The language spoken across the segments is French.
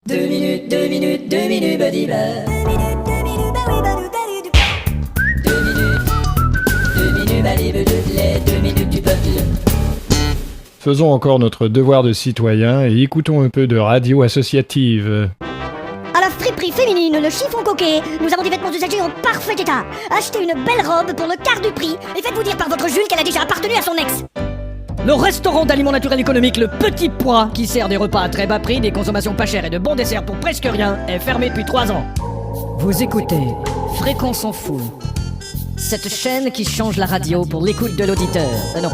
2 minutes, 2 minutes, 2 minutes, badiba. 2 minutes, 2 minutes, badiba, les 2 minutes du peuple. Faisons encore notre devoir de citoyen et écoutons un peu de radio associative. À la friperie féminine, le chiffon coquet, nous avons des vêtements usagés en parfait état. Achetez une belle robe pour le quart du prix et faites-vous dire par votre Jules qu'elle a déjà appartenu à son ex. Le restaurant d'aliments naturels économiques Le Petit Pois, qui sert des repas à très bas prix, des consommations pas chères et de bons desserts pour presque rien, est fermé depuis 3 ans. Vous écoutez Fréquence en Fou, cette chaîne qui change la radio pour l'écoute de l'auditeur. Non,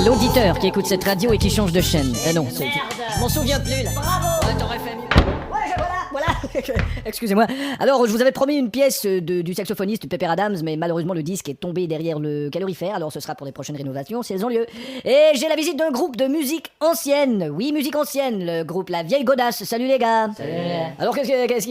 l'auditeur qui écoute cette radio et qui change de chaîne. Non, je m'en souviens plus là. Bravo. Ouais, t'aurais fait mieux. Voilà. Excusez-moi. Alors, je vous avais promis une pièce du saxophoniste Pepper Adams, mais malheureusement le disque est tombé derrière le calorifère, alors ce sera pour les prochaines rénovations si elles ont lieu. Et j'ai la visite d'un groupe de musique ancienne. Oui, musique ancienne, le groupe La Vieille Godasse. Salut les gars. Salut. Alors, est-ce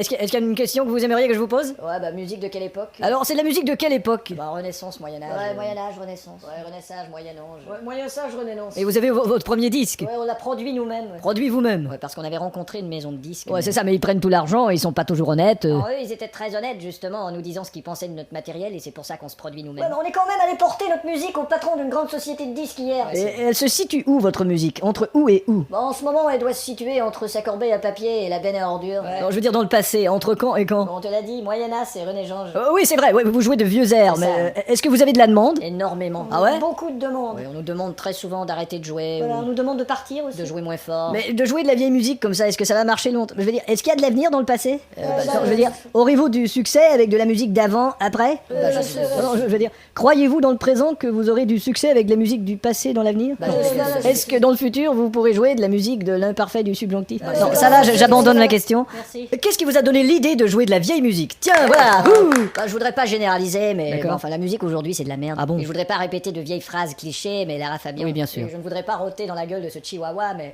qu'il y a une question que vous aimeriez que je vous pose? Ouais, bah musique de quelle époque? Alors, c'est de la musique de quelle époque? Bah Renaissance, Moyen-Âge. Ouais, Moyen-Âge, Renaissance. Ouais, Renaissance, Moyen-Âge. Ouais, Moyen-Âge, Renaissance. Et vous avez votre premier disque? Ouais, on l'a produit nous-mêmes. Ouais. Produit vous-même? Ouais, parce qu'on avait rencontré une maison de disques. Ouais, c'est ça, mais ils prennent tout l'argent et ils sont pas toujours honnêtes. Alors, eux, ils étaient très honnêtes, justement, en nous disant ce qu'ils pensaient de notre matériel, et c'est pour ça qu'on se produit nous-mêmes. Ouais, mais on est quand même allé porter notre musique au patron d'une grande société de disques hier. Et elle se situe où, votre musique? Entre où et où? Bah, en ce moment, elle doit se situer entre sa corbeille à papier et la benne à ordures. Ouais. Non, je veux dire dans le passé, entre quand et quand? Bon, on te l'a dit, Moyen-Âge et Renaissance. Oui, c'est vrai, ouais, vous jouez de vieux airs, C'est mais est-ce que vous avez de la demande? Énormément. Ah ouais? Beaucoup de demandes. Ouais, on nous demande très souvent d'arrêter de jouer, Voilà, on ou nous demande de partir aussi. de jouer moins fort. Mais de jouer de la vieille musique comme ça, est-ce que ça va marcher longtemps? Je veux dire, est-ce qu'il y a de l'avenir dans le passé? Je veux dire, aurez-vous du succès avec de la musique d'avant, après? Bah, je sais. Non, je veux dire, croyez-vous dans le présent que vous aurez du succès avec de la musique du passé dans l'avenir? Bah, je sais. Est-ce que dans le futur, vous pourrez jouer de la musique de l'imparfait du subjonctif? Non, ça va, j'abandonne la question. Merci. Qu'est-ce qui vous a donné l'idée de jouer de la vieille musique? Tiens, voilà! ouh. Bah, je voudrais pas généraliser, mais D'accord. bon, enfin, la musique aujourd'hui c'est de la merde. Ah bon? Et je voudrais pas répéter de vieilles phrases clichés, mais Lara Fabian. Oui, bien sûr. Et je ne voudrais pas rôter dans la gueule de ce chihuahua, mais.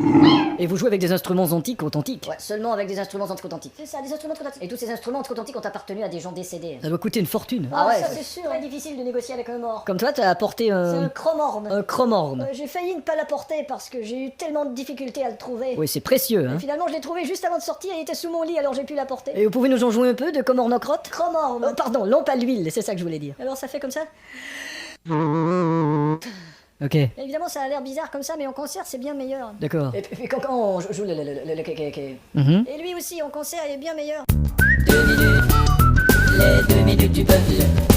Et vous jouez avec des instruments antiques, authentiques? Ouais, seulement avec des instruments authentiques. C'est ça, des instruments authentiques. Et tous ces instruments authentiques ont appartenu à des gens décédés. Ça doit coûter une fortune. Ah ouais, ça ça- c'est sûr. Très difficile de négocier avec un mort. Comme toi, t'as apporté C'est un un chromorne. chromorne. J'ai failli ne pas l'apporter parce que j'ai eu tellement de difficultés à le trouver. Oui, c'est précieux, hein. Et finalement, je l'ai trouvé juste avant de sortir, il était sous mon lit, alors j'ai pu l'apporter. Et vous pouvez nous en jouer un peu de Comornocrotte? Chromorne. Pardon, lampe à l'huile, c'est ça que je voulais dire. Alors ça fait comme ça. Ok, Évidemment, ça a l'air bizarre comme ça, mais en concert, c'est bien meilleur. d'accord. Et puis quand on joue Mhm. Et lui aussi, en concert, il est bien meilleur. 2 minutes, les 2 minutes du peuple.